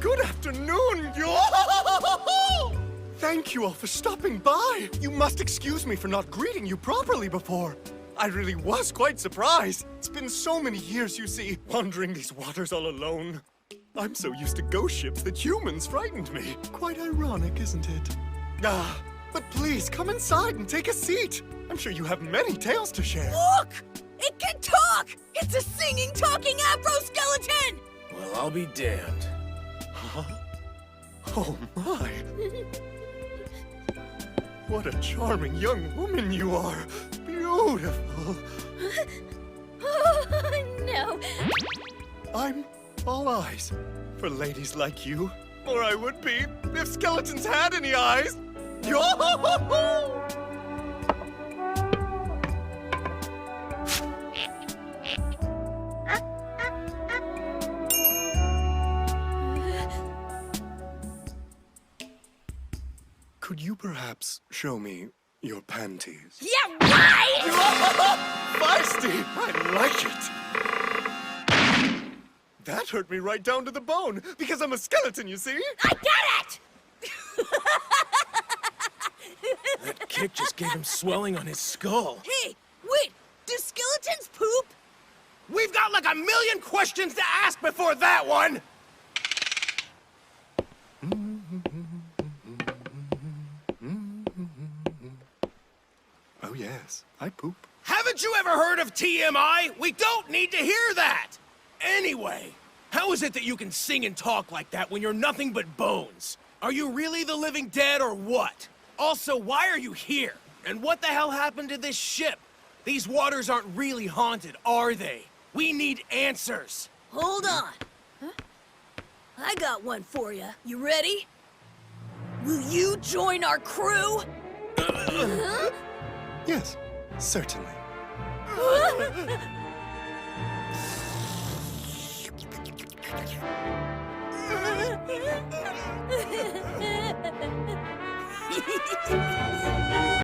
Good afternoon. Thank you all for stopping by. You must excuse me for not greeting you properly before. I really was quite surprised. It's been so many years, you see, wandering these waters all alone. I'm so used to ghost ships that humans frightened me. Quite ironic, isn't it? But please, come inside and take a seat. I'm sure you have many tales to share. Look! It can talk! It's a singing, talking afro-skeleton! Well, I'll be damned. Huh? Oh, my. What a charming young woman you are. Beautiful. Oh, no. I'm all eyes for ladies like you. Or I would be if skeletons had any eyes. Yo-ho-ho-ho! Could you perhaps show me your panties? Yeah, right! Feisty! I like it! That hurt me right down to the bone, because I'm a skeleton, you see? I get it! That kick just gave him swelling on his skull. Hey, wait, do skeletons poop? We've got like 1,000,000 questions to ask before that one! Oh, yes, I poop. Haven't you ever heard of TMI? We don't need to hear that! Anyway, how is it that you can sing and talk like that when you're nothing but bones? Are you really the living dead or what? Also, why are you here? And what the hell happened to this ship? These waters aren't really haunted, are they? We need answers. Hold on. Huh? I got one for you. You ready? Will you join our crew? Huh? Yes, certainly.